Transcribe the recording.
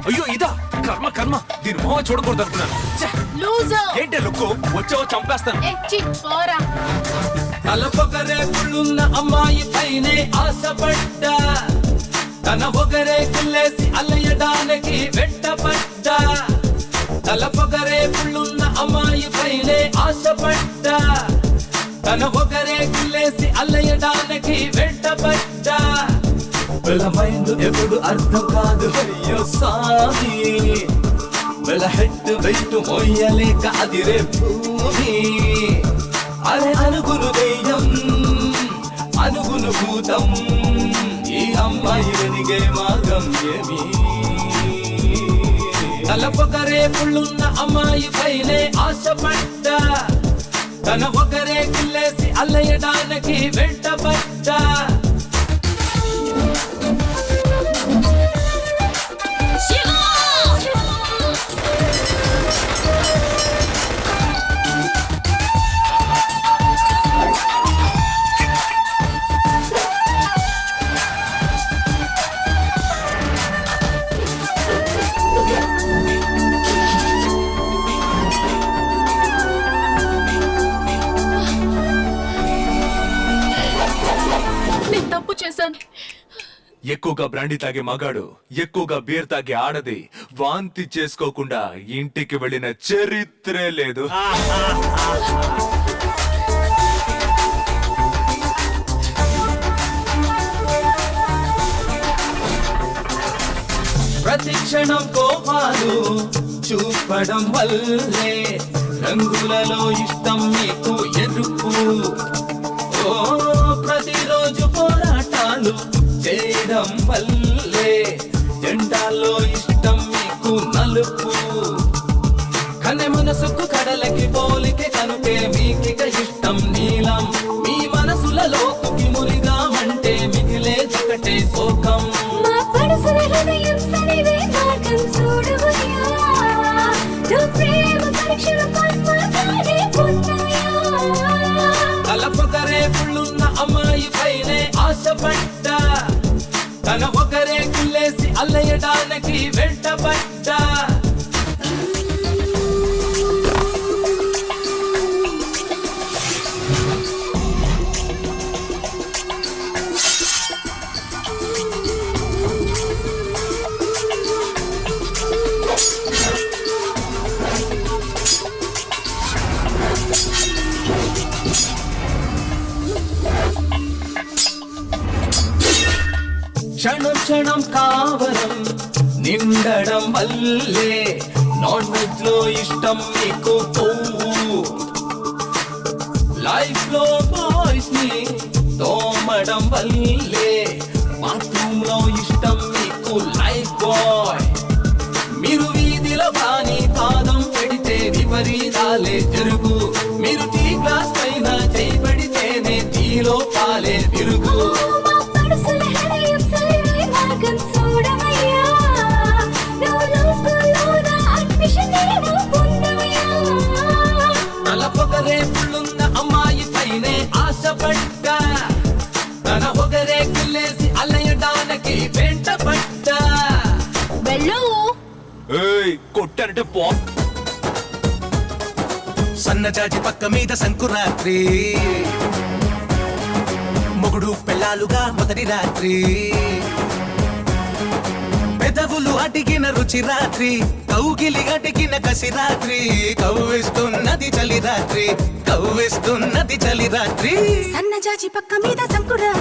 అయ్యో ఇదా కర్మ కర్మ దీని మొహ చూడకూడదు అనుకున్నాను. ఏంటి లుక్కు వచ్చావో చంపేస్తాను. తలపొగరే పుళ్ళున్న అమ్మాయి పైనే ఆశపడ్డా, తన ఒకరే కుల్లేసి అల్లయడానికి వెంటపడ్డా. తలపొగరే పుళ్ళున్న అమ్మాయి పైనే ఆశపడ్డా, తన ఒకరే కుల్లేసి అల్లయడానికి వెంటపడ్డా. వీళ్ళ మైండ్ ఎప్పుడు అర్థం కాదు అయ్యో సామి, వీళ్ళ హెడ్ వెయిట్ మోయలేక అదిరే భూమి. అరే అనుగును దెయ్యం అనుగును భూతం, ఈ అమ్మాయి వెనిగే మార్గం ఏమి? తలపొగరే పుళ్ళున్న అమ్మాయి పైనే ఆశపడ్డా, తన ఒకరే కిల్లేసి అల్లయడానికి వెంటపడ్డా. ఎక్కువగా బ్రాండీ తాగే మగాడు, ఎక్కువగా బీర్ తాగే ఆడది వాంతి చేసుకోకుండా ఇంటికి వెళ్ళిన చరిత్రే లేదు. ప్రతి క్షణం కోపాలు చూపడం వల్లే రంగులలో ఇష్టం మీకు ఎరుపు. ఓ ప్రతిరోజు పోరాటాలు చేయడం వల్లే జెండాల్లో ఇష్టం మీకు నలుపు. కనె మనసుకు కడలకి పోలికే కనుకే మీకిక ఇష్టం నీలం. మీ మనసులలో కుకి మురిగామంటే మిగిలే ఒకటే శోకం. తలపొగరే పుళ్ళున్న అమ్మాయి పైనే ఆశపడ్డా, తన ఒకరే కిల్లేసి అల్లయడానికి వెంటపడ్డా. క్షణం క్షణం కావడం నిండడం వల్లే నాన్ వెజ్ లో ఇష్టం మీకు పువ్వు. లైఫ్ లో బాయ్స్ ని తోమడం వల్లే బాత్రూమ్ లో ఇష్టం మీకు లైఫ్ బాయ్. మీరు వీధిలో కానీ పాదం పెడితే విపరీతాలే జరుగు. మీరు టీ గ్లాస్ పైన చేయబడితేనే టీలో పాలే విరుగు. తలపొగరే పుళ్ళున్న అమ్మాయి పైనే ఆశపడ్డా, తన ఒకరే కిల్లేసి అల్లయడానికి వెంటపడ్డా. కొట్టారంటే పో. సన్నజాజి పక్క మీద సంకురాత్రి, మొగుడు పెళ్ళాలుగా మొదటి రాత్రి. పెదవులు అడిగిన రుచి రాత్రి, కౌగిలి అడిగిన కసి రాత్రి. కవ్విస్తున్నది చలి రాత్రి, కవ్విస్తున్నది చలి రాత్రి. సన్నజాజి పక్క మీద సంకురాత్రి.